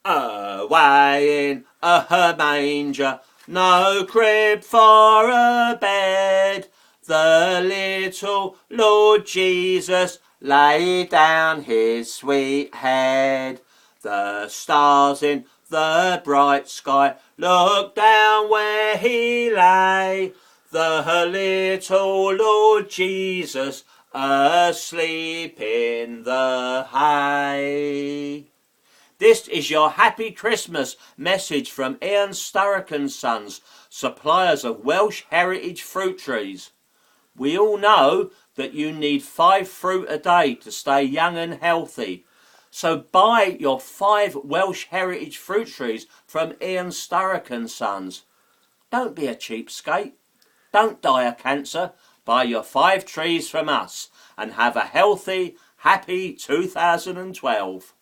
Away in a manger, no crib for a bed, the little Lord Jesus laid down his sweet head. The stars in the bright sky looked down where he lay, the little Lord Jesus asleep in the hay. This is your Happy Christmas message from Ian Sturrock and Sons, suppliers of Welsh heritage fruit trees. We all know that you need 5 fruit a day to stay young and healthy. So buy your 5 Welsh heritage fruit trees from Ian Sturrock and Sons. Don't be a cheapskate. Don't die of cancer. Buy your 5 trees from us and have a healthy, happy 2012.